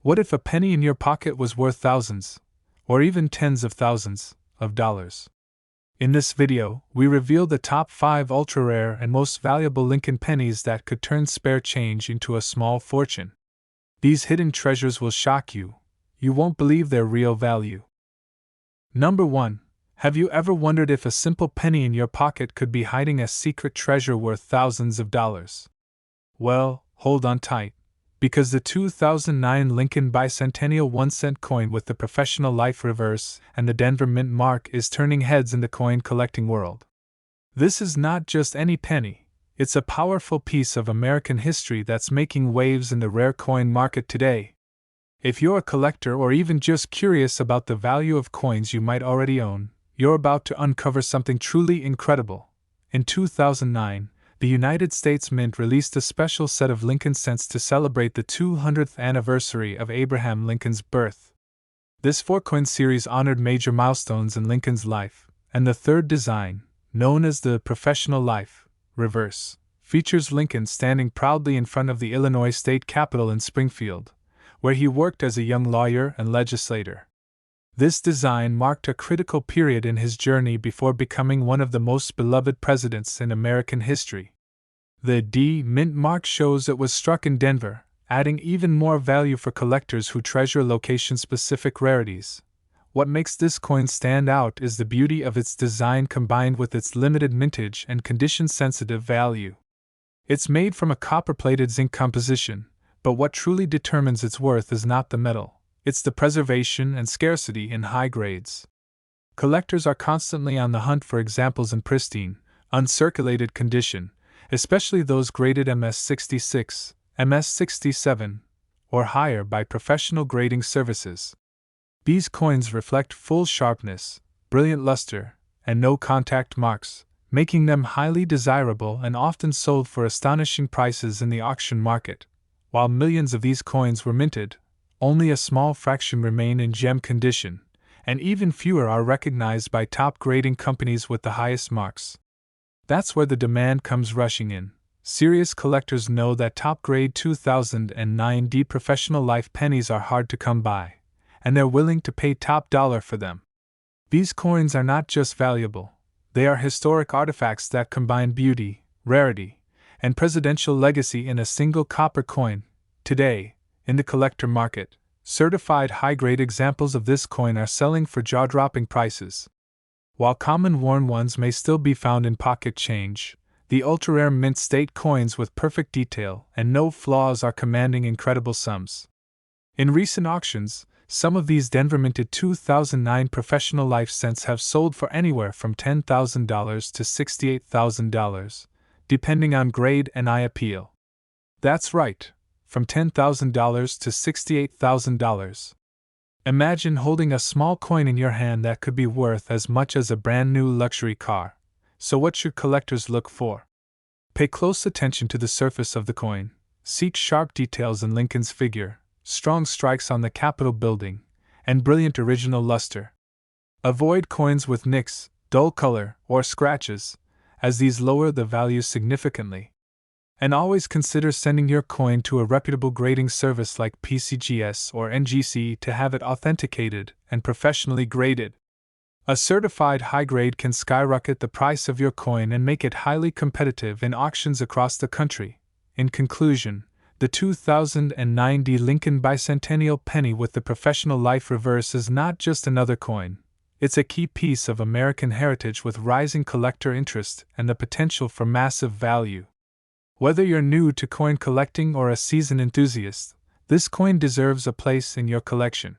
What if a penny in your pocket was worth thousands, or even tens of thousands, of dollars? In this video, we reveal the top 5 ultra-rare and most valuable Lincoln pennies that could turn spare change into a small fortune. These hidden treasures will shock you. You won't believe their real value. Number 1. Have you ever wondered if a simple penny in your pocket could be hiding a secret treasure worth thousands of dollars? Well, hold on tight, because the 2009 Lincoln Bicentennial 1-cent coin with the professional life reverse and the Denver Mint mark is turning heads in the coin collecting world. This is not just any penny, it's a powerful piece of American history that's making waves in the rare coin market today. If you're a collector or even just curious about the value of coins you might already own, you're about to uncover something truly incredible. In 2009, the United States Mint released a special set of Lincoln Cents to celebrate the 200th anniversary of Abraham Lincoln's birth. This 4-coin series honored major milestones in Lincoln's life, and the third design, known as the Professional Life Reverse, features Lincoln standing proudly in front of the Illinois State Capitol in Springfield, where he worked as a young lawyer and legislator. This design marked a critical period in his journey before becoming one of the most beloved presidents in American history. The D Mint mark shows it was struck in Denver, adding even more value for collectors who treasure location-specific rarities. What makes this coin stand out is the beauty of its design combined with its limited mintage and condition-sensitive value. It's made from a copper-plated zinc composition, but what truly determines its worth is not the metal. It's the preservation and scarcity in high grades. Collectors are constantly on the hunt for examples in pristine, uncirculated condition, especially those graded MS66, MS67, or higher by professional grading services. These coins reflect full sharpness, brilliant luster, and no contact marks, making them highly desirable and often sold for astonishing prices in the auction market. While millions of these coins were minted, only a small fraction remain in gem condition, and even fewer are recognized by top grading companies with the highest marks. That's where the demand comes rushing in. Serious collectors know that top-grade 2009 D Professional Life pennies are hard to come by, and they're willing to pay top dollar for them. These coins are not just valuable, they are historic artifacts that combine beauty, rarity, and presidential legacy in a single copper coin. Today, in the collector market, certified high-grade examples of this coin are selling for jaw-dropping prices. While common worn ones may still be found in pocket change, the ultra-rare mint state coins with perfect detail and no flaws are commanding incredible sums. In recent auctions, some of these Denver-minted 2009 Professional Life Cents have sold for anywhere from $10,000 to $68,000, depending on grade and eye appeal. That's right, from $10,000 to $68,000. Imagine holding a small coin in your hand that could be worth as much as a brand new luxury car. So what should collectors look for? Pay close attention to the surface of the coin. Seek sharp details in Lincoln's figure, strong strikes on the Capitol building, and brilliant original luster. Avoid coins with nicks, dull color, or scratches, as these lower the value significantly. And always consider sending your coin to a reputable grading service like PCGS or NGC to have it authenticated and professionally graded. A certified high grade can skyrocket the price of your coin and make it highly competitive in auctions across the country. In conclusion, the 2009 D Lincoln Bicentennial penny with the Professional Life Reverse is not just another coin. It's a key piece of American heritage with rising collector interest and the potential for massive value. Whether you're new to coin collecting or a seasoned enthusiast, this coin deserves a place in your collection.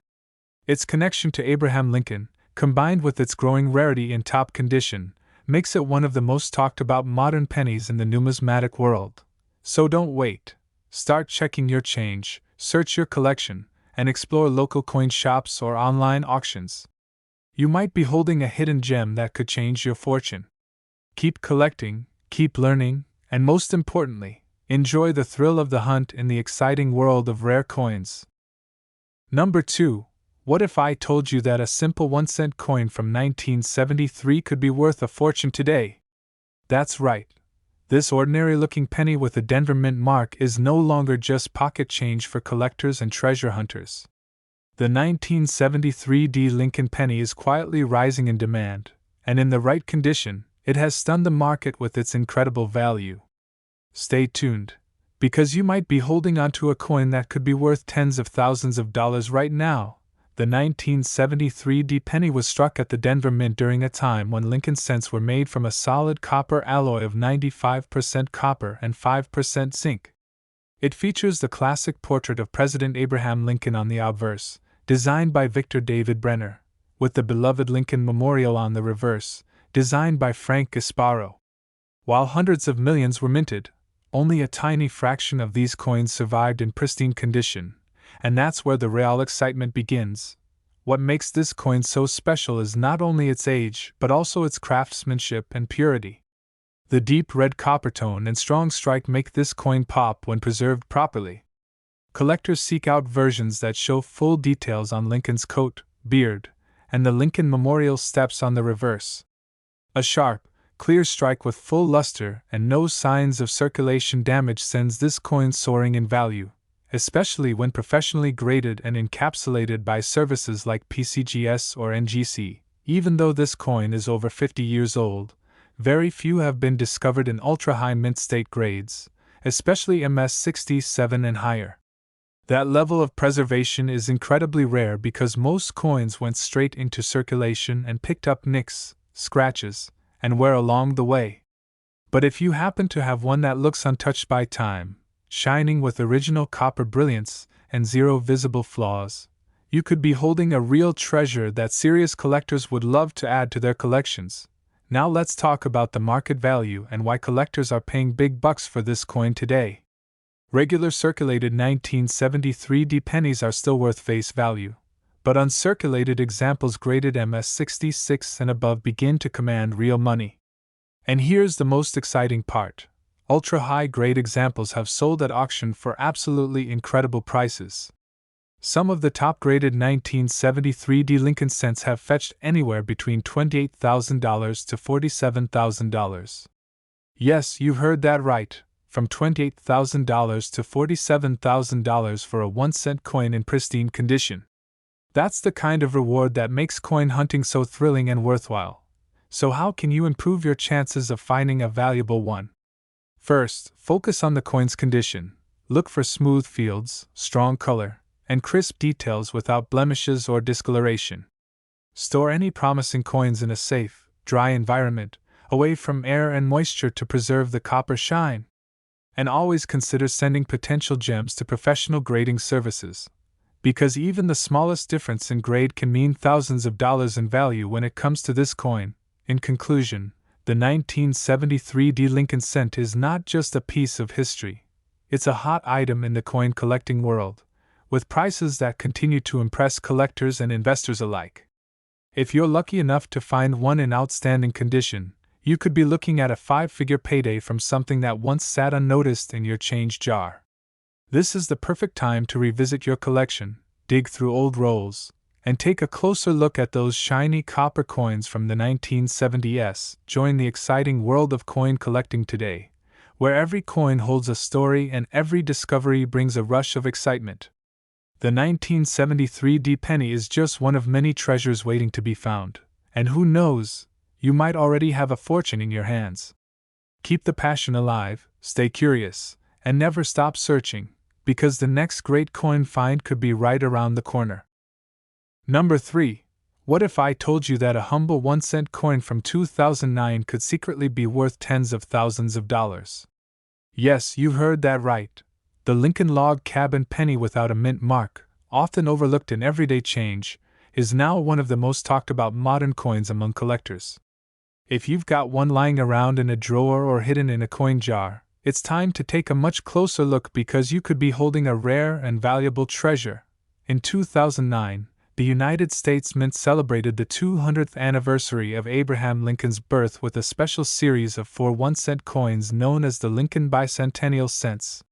Its connection to Abraham Lincoln, combined with its growing rarity in top condition, makes it one of the most talked about modern pennies in the numismatic world. So don't wait. Start checking your change, search your collection, and explore local coin shops or online auctions. You might be holding a hidden gem that could change your fortune. Keep collecting, keep learning, and most importantly, enjoy the thrill of the hunt in the exciting world of rare coins. Number 2. What if I told you that a simple 1-cent coin from 1973 could be worth a fortune today? That's right. This ordinary-looking penny with a Denver Mint mark is no longer just pocket change for collectors and treasure hunters. The 1973 D Lincoln penny is quietly rising in demand, and in the right condition, it has stunned the market with its incredible value. Stay tuned, because you might be holding onto a coin that could be worth tens of thousands of dollars right now. The 1973 D penny was struck at the Denver Mint during a time when Lincoln cents were made from a solid copper alloy of 95% copper and 5% zinc. It features the classic portrait of President Abraham Lincoln on the obverse, designed by Victor David Brenner, with the beloved Lincoln Memorial on the reverse, designed by Frank Gasparo. While hundreds of millions were minted, only a tiny fraction of these coins survived in pristine condition. And that's where the real excitement begins. What makes this coin so special is not only its age, but also its craftsmanship and purity. The deep red copper tone and strong strike make this coin pop when preserved properly. Collectors seek out versions that show full details on Lincoln's coat, beard, and the Lincoln Memorial steps on the reverse. A sharp, clear strike with full luster and no signs of circulation damage sends this coin soaring in value, especially when professionally graded and encapsulated by services like PCGS or NGC. Even though this coin is over 50 years old, very few have been discovered in ultra-high mint state grades, especially MS67 and higher. That level of preservation is incredibly rare because most coins went straight into circulation and picked up nicks, scratches, and wear along the way. But if you happen to have one that looks untouched by time, shining with original copper brilliance and zero visible flaws, you could be holding a real treasure that serious collectors would love to add to their collections. Now let's talk about the market value and why collectors are paying big bucks for this coin today. Regular circulated 1973 D pennies are still worth face value, but uncirculated examples graded MS66 and above begin to command real money. And here's the most exciting part. Ultra-high-grade examples have sold at auction for absolutely incredible prices. Some of the top-graded 1973 D Lincoln cents have fetched anywhere between $28,000 to $47,000. Yes, you've heard that right, from $28,000 to $47,000 for a 1-cent coin in pristine condition. That's the kind of reward that makes coin hunting so thrilling and worthwhile. So how can you improve your chances of finding a valuable one? First, focus on the coin's condition. Look for smooth fields, strong color, and crisp details without blemishes or discoloration. Store any promising coins in a safe, dry environment, away from air and moisture to preserve the copper shine. And always consider sending potential gems to professional grading services, because even the smallest difference in grade can mean thousands of dollars in value when it comes to this coin. In conclusion, the 1973 D Lincoln cent is not just a piece of history, it's a hot item in the coin collecting world, with prices that continue to impress collectors and investors alike. If you're lucky enough to find one in outstanding condition, you could be looking at a 5-figure payday from something that once sat unnoticed in your change jar. This is the perfect time to revisit your collection, dig through old rolls, and take a closer look at those shiny copper coins from the 1970s. Join the exciting world of coin collecting today, where every coin holds a story and every discovery brings a rush of excitement. The 1973 D penny is just one of many treasures waiting to be found, and who knows, you might already have a fortune in your hands. Keep the passion alive, stay curious, and never stop searching, because the next great coin find could be right around the corner. Number 3. What if I told you that a humble 1-cent coin from 2009 could secretly be worth tens of thousands of dollars? Yes, you heard that right. The Lincoln log cabin penny without a mint mark, often overlooked in everyday change, is now one of the most talked about modern coins among collectors. If you've got one lying around in a drawer or hidden in a coin jar, it's time to take a much closer look because you could be holding a rare and valuable treasure. In 2009, the United States Mint celebrated the 200th anniversary of Abraham Lincoln's birth with a special series of 4 1-cent coins known as the Lincoln Bicentennial Cents.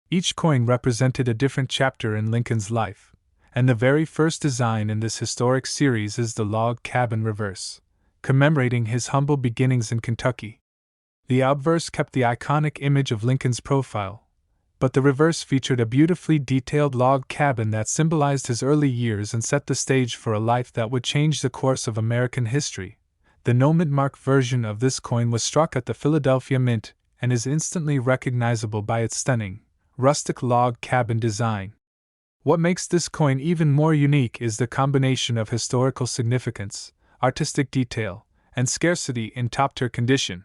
Each coin represented a different chapter in Lincoln's life, and the very first design in this historic series is the log cabin reverse, commemorating his humble beginnings in Kentucky. The obverse kept the iconic image of Lincoln's profile, but the reverse featured a beautifully detailed log cabin that symbolized his early years and set the stage for a life that would change the course of American history. The no-mint mark version of this coin was struck at the Philadelphia Mint and is instantly recognizable by its stunning, rustic log cabin design. What makes this coin even more unique is the combination of historical significance, artistic detail, and scarcity in top-tier condition.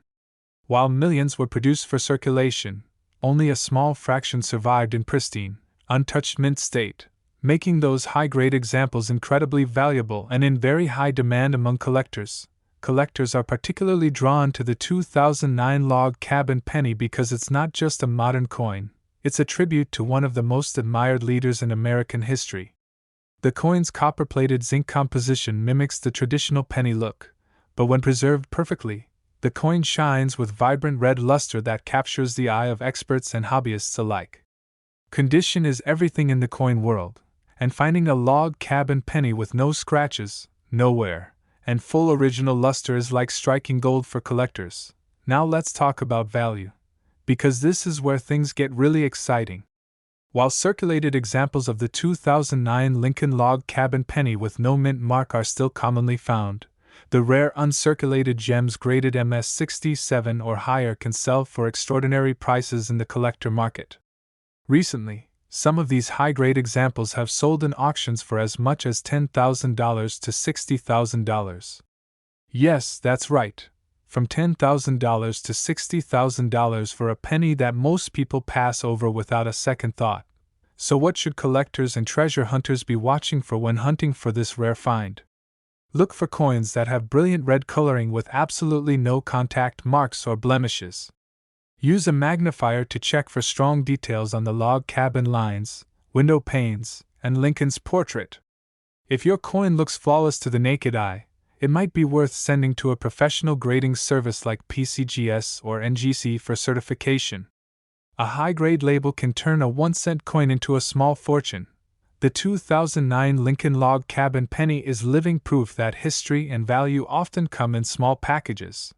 While millions were produced for circulation, only a small fraction survived in pristine, untouched mint state, making those high-grade examples incredibly valuable and in very high demand among collectors. Collectors are particularly drawn to the 2009 log cabin penny because it's not just a modern coin, it's a tribute to one of the most admired leaders in American history. The coin's copper-plated zinc composition mimics the traditional penny look, but when preserved perfectly, the coin shines with vibrant red luster that captures the eye of experts and hobbyists alike. Condition is everything in the coin world, and finding a log cabin penny with no scratches, no wear, and full original luster is like striking gold for collectors. Now let's talk about value, because this is where things get really exciting. While circulated examples of the 2009 Lincoln log cabin penny with no mint mark are still commonly found, the rare uncirculated gems graded MS67 or higher can sell for extraordinary prices in the collector market. Recently, some of these high-grade examples have sold in auctions for as much as $10,000 to $60,000. Yes, that's right, from $10,000 to $60,000 for a penny that most people pass over without a second thought. So what should collectors and treasure hunters be watching for when hunting for this rare find? Look for coins that have brilliant red coloring with absolutely no contact marks or blemishes. Use a magnifier to check for strong details on the log cabin lines, window panes, and Lincoln's portrait. If your coin looks flawless to the naked eye, it might be worth sending to a professional grading service like PCGS or NGC for certification. A high-grade label can turn a 1-cent coin into a small fortune. The 2009 Lincoln log cabin penny is living proof that history and value often come in small packages.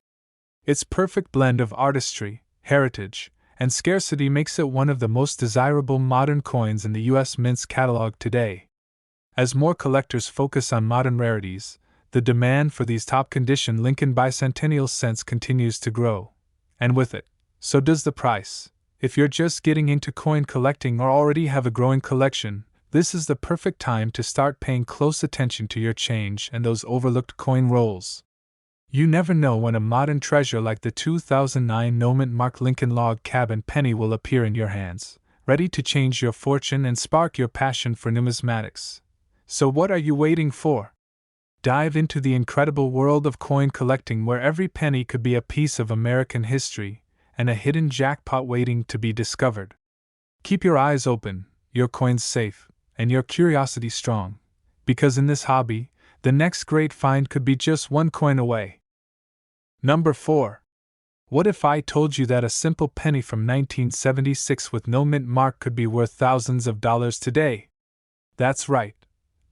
Its perfect blend of artistry, heritage, and scarcity makes it one of the most desirable modern coins in the U.S. Mint's catalog today. As more collectors focus on modern rarities, the demand for these top-condition Lincoln bicentennial cents continues to grow. And with it, so does the price. If you're just getting into coin collecting or already have a growing collection, this is the perfect time to start paying close attention to your change and those overlooked coin rolls. You never know when a modern treasure like the 2009 no-mint mark Lincoln log cabin penny will appear in your hands, ready to change your fortune and spark your passion for numismatics. So what are you waiting for? Dive into the incredible world of coin collecting where every penny could be a piece of American history and a hidden jackpot waiting to be discovered. Keep your eyes open, your coins safe, and your curiosity strong, because in this hobby, the next great find could be just one coin away. Number 4. What if I told you that a simple penny from 1976 with no mint mark could be worth thousands of dollars today? That's right.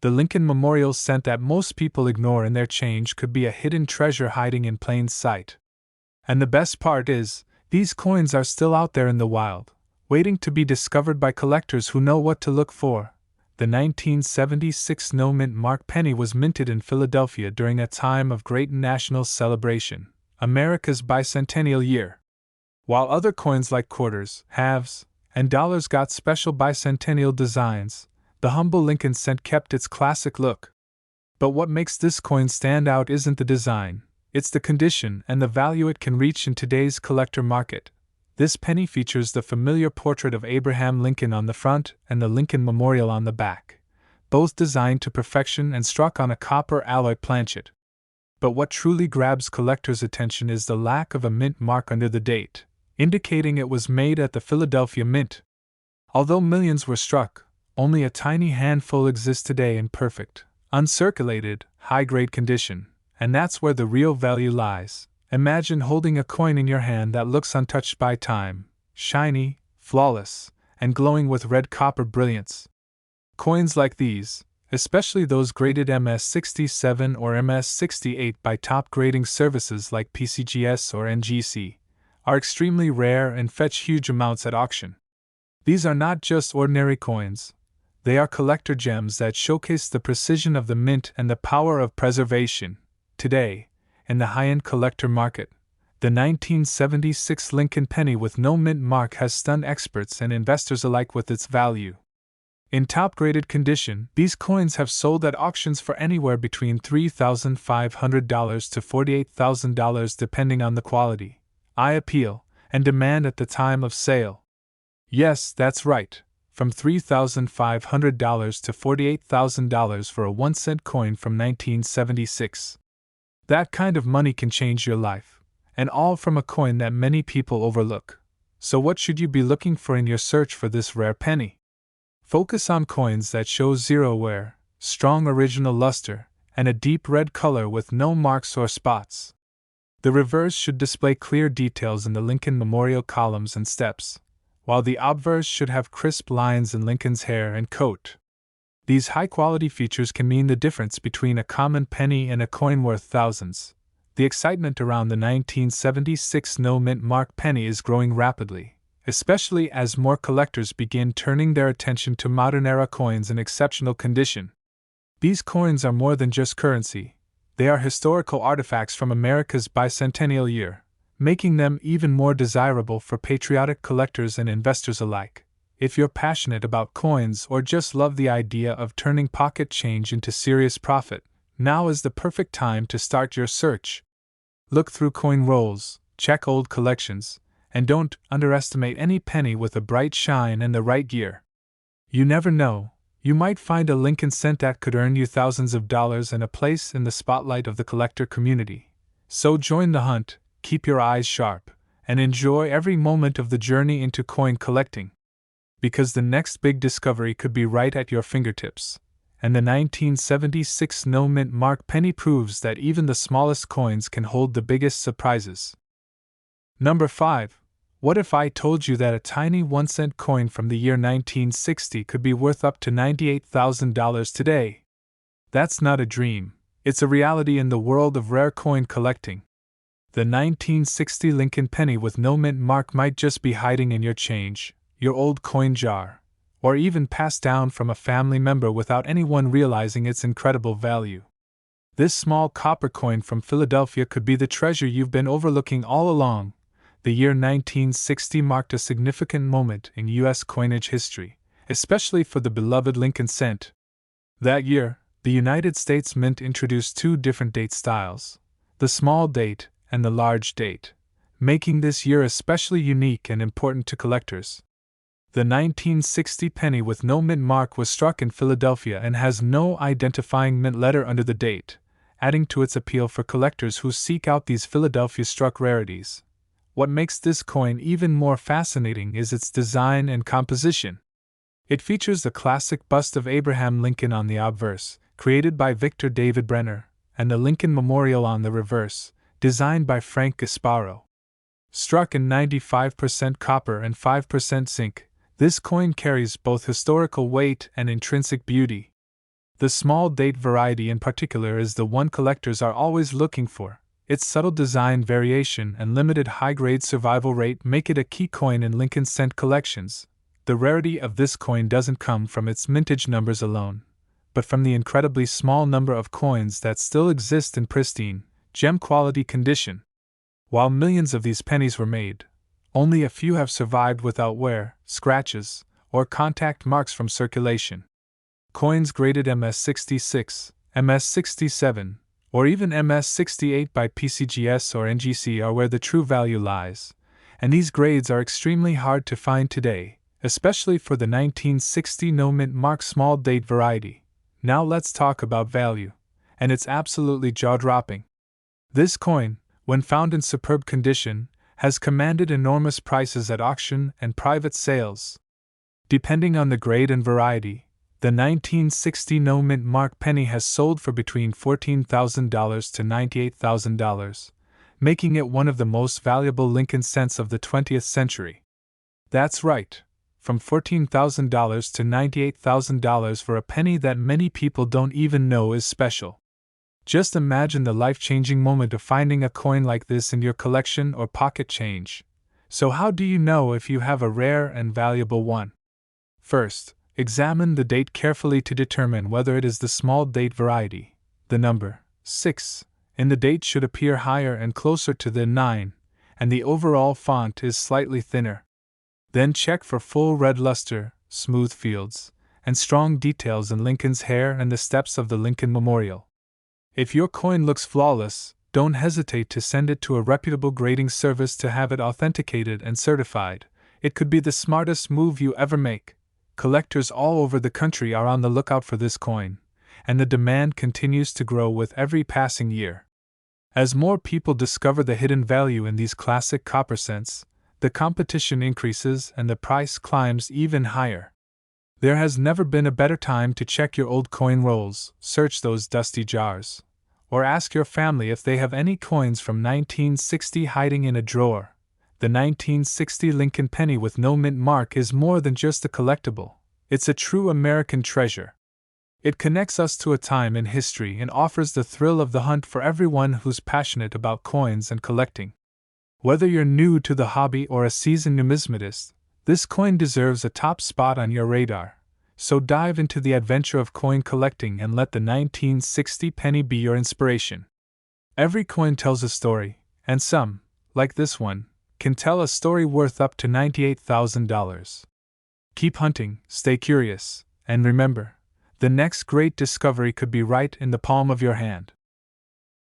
The Lincoln Memorial cent that most people ignore in their change could be a hidden treasure hiding in plain sight. And the best part is, these coins are still out there in the wild, waiting to be discovered by collectors who know what to look for. The 1976 no mint mark penny was minted in Philadelphia during a time of great national celebration, America's bicentennial year. While other coins like quarters, halves, and dollars got special bicentennial designs, the humble Lincoln cent kept its classic look. But what makes this coin stand out isn't the design, it's the condition and the value it can reach in today's collector market. This penny features the familiar portrait of Abraham Lincoln on the front and the Lincoln Memorial on the back, both designed to perfection and struck on a copper alloy planchet. But what truly grabs collectors' attention is the lack of a mint mark under the date, indicating it was made at the Philadelphia Mint. Although millions were struck, only a tiny handful exist today in perfect, uncirculated, high-grade condition, and that's where the real value lies. Imagine holding a coin in your hand that looks untouched by time, shiny, flawless, and glowing with red copper brilliance. Coins like these, especially those graded MS67 or MS68 by top grading services like PCGS or NGC, are extremely rare and fetch huge amounts at auction. These are not just ordinary coins, they are collector gems that showcase the precision of the mint and the power of preservation. Today, in the high-end collector market, the 1976 Lincoln penny with no mint mark has stunned experts and investors alike with its value. In top-graded condition, these coins have sold at auctions for anywhere between $3,500 to $48,000 depending on the quality, eye appeal, and demand at the time of sale. Yes, that's right, from $3,500 to $48,000 for a 1-cent coin from 1976. That kind of money can change your life, and all from a coin that many people overlook. So what should you be looking for in your search for this rare penny? Focus on coins that show zero wear, strong original luster, and a deep red color with no marks or spots. The reverse should display clear details in the Lincoln Memorial columns and steps, while the obverse should have crisp lines in Lincoln's hair and coat. These high-quality features can mean the difference between a common penny and a coin worth thousands. The excitement around the 1976 no-mint mark penny is growing rapidly, especially as more collectors begin turning their attention to modern-era coins in exceptional condition. These coins are more than just currency, they are historical artifacts from America's bicentennial year, making them even more desirable for patriotic collectors and investors alike. If you're passionate about coins or just love the idea of turning pocket change into serious profit, now is the perfect time to start your search. Look through coin rolls, check old collections, and don't underestimate any penny with a bright shine and the right gear. You never know, you might find a Lincoln cent that could earn you thousands of dollars and a place in the spotlight of the collector community. So join the hunt, keep your eyes sharp, and enjoy every moment of the journey into coin collecting. Because the next big discovery could be right at your fingertips, and the 1976 no-mint mark penny proves that even the smallest coins can hold the biggest surprises. Number 5. What if I told you that a tiny 1-cent coin from the year 1960 could be worth up to $98,000 today? That's not a dream, it's a reality in the world of rare coin collecting. The 1960 Lincoln penny with no mint mark might just be hiding in your change, your old coin jar, or even passed down from a family member without anyone realizing its incredible value. This small copper coin from Philadelphia could be the treasure you've been overlooking all along. The year 1960 marked a significant moment in U.S. coinage history, especially for the beloved Lincoln cent. That year, the United States Mint introduced two different date styles, the small date and the large date, making this year especially unique and important to collectors. The 1960 penny with no mint mark was struck in Philadelphia and has no identifying mint letter under the date, adding to its appeal for collectors who seek out these Philadelphia-struck rarities. What makes this coin even more fascinating is its design and composition. It features the classic bust of Abraham Lincoln on the obverse, created by Victor David Brenner, and the Lincoln Memorial on the reverse, designed by Frank Gasparo. Struck in 95% copper and 5% zinc, this coin carries both historical weight and intrinsic beauty. The small date variety in particular is the one collectors are always looking for. Its subtle design variation and limited high-grade survival rate make it a key coin in Lincoln cent collections. The rarity of this coin doesn't come from its mintage numbers alone, but from the incredibly small number of coins that still exist in pristine, gem-quality condition. While millions of these pennies were made, only a few have survived without wear, scratches, or contact marks from circulation. Coins graded MS66, MS67, or even MS68 by PCGS or NGC are where the true value lies, and these grades are extremely hard to find today, especially for the 1960 no-mint mark small date variety. Now let's talk about value, and it's absolutely jaw-dropping. This coin, when found in superb condition, has commanded enormous prices at auction and private sales. Depending on the grade and variety, the 1960 no-mint mark penny has sold for between $14,000 to $98,000, making it one of the most valuable Lincoln cents of the 20th century. That's right, from $14,000 to $98,000 for a penny that many people don't even know is special. Just imagine the life-changing moment of finding a coin like this in your collection or pocket change. So how do you know if you have a rare and valuable one? First, examine the date carefully to determine whether it is the small date variety. The number 6 in the date should appear higher and closer to the 9, and the overall font is slightly thinner. Then check for full red luster, smooth fields, and strong details in Lincoln's hair and the steps of the Lincoln Memorial. If your coin looks flawless, don't hesitate to send it to a reputable grading service to have it authenticated and certified. It could be the smartest move you ever make. Collectors all over the country are on the lookout for this coin, and the demand continues to grow with every passing year. As more people discover the hidden value in these classic copper cents, the competition increases and the price climbs even higher. There has never been a better time to check your old coin rolls, search those dusty jars, or ask your family if they have any coins from 1960 hiding in a drawer. The 1960 Lincoln penny with no mint mark is more than just a collectible, it's a true American treasure. It connects us to a time in history and offers the thrill of the hunt for everyone who's passionate about coins and collecting. Whether you're new to the hobby or a seasoned numismatist, this coin deserves a top spot on your radar. So dive into the adventure of coin collecting and let the 1960 penny be your inspiration. Every coin tells a story, and some, like this one, can tell a story worth up to $98,000. Keep hunting, stay curious, and remember, the next great discovery could be right in the palm of your hand.